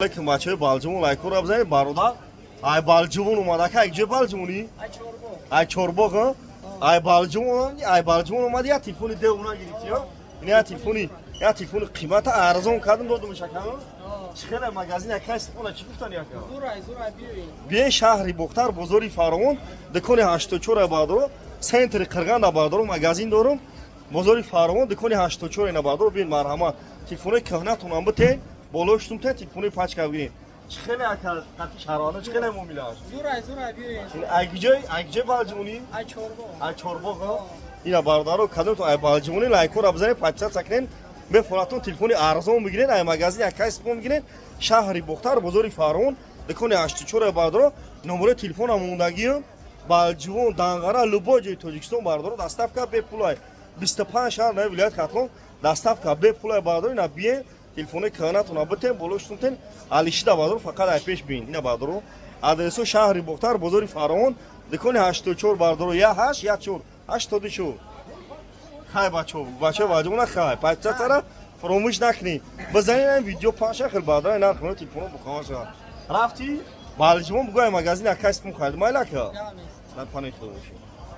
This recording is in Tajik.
Lekin bacha'y balcımın laykor abzay baroda ay balcımın umada ka ekce balcımını ay çorba ha ay balcımın umada ya telefonu de ona gidiyor ne ya telefonu kıymeti arzon kadın doğdu şakalı çıkana magazin akas ona çıkıftan ya Zuray bir şehri Boktar bozori Faron dikoni 84 badro sentri Kırgan da badro magazin doğrum bozori Faron dikoni 84 na badro bir marhamat telefonu kahna tunan bite boluştum te telefonu paç kavgini çıkana akal katı şarana çıkana momilaş Zuray bir aygce balcımını ay çorba ha ina bardaro kadın to ay balcımını laykor abzane paçça saknen به فلاتون تلفنی ارزان بگیرید ای مغازه یک کیس پون بگیرید شهری بختر بزرگ فارون دکونی 84 باردارو نمره تلفن موندگی بالجوون دانغارا لوبوجی توجیکستان باردارو دستافکا به پولای 25 شهر نه ولایت خاطر دستافکا به پولای باردارو اینا بیه تلفنی کاناتون ابتن بولوشتون علیشی دا باردارو فقط ای پیش بین اینا باردارو آدرسو شهری بختر بزرگ فارون دکونی 84 باردارو یا 8 یا 4 84 خای بچه واجبونه خای پچه تره فراموش نکنی بزنین این ویدیو پاشه خیلی بعدا اینا خونه تلفن بخوامش رفتی بالجمون بگوی مغازین اکاست مخواهد مایلا که من پانیت خود باشیم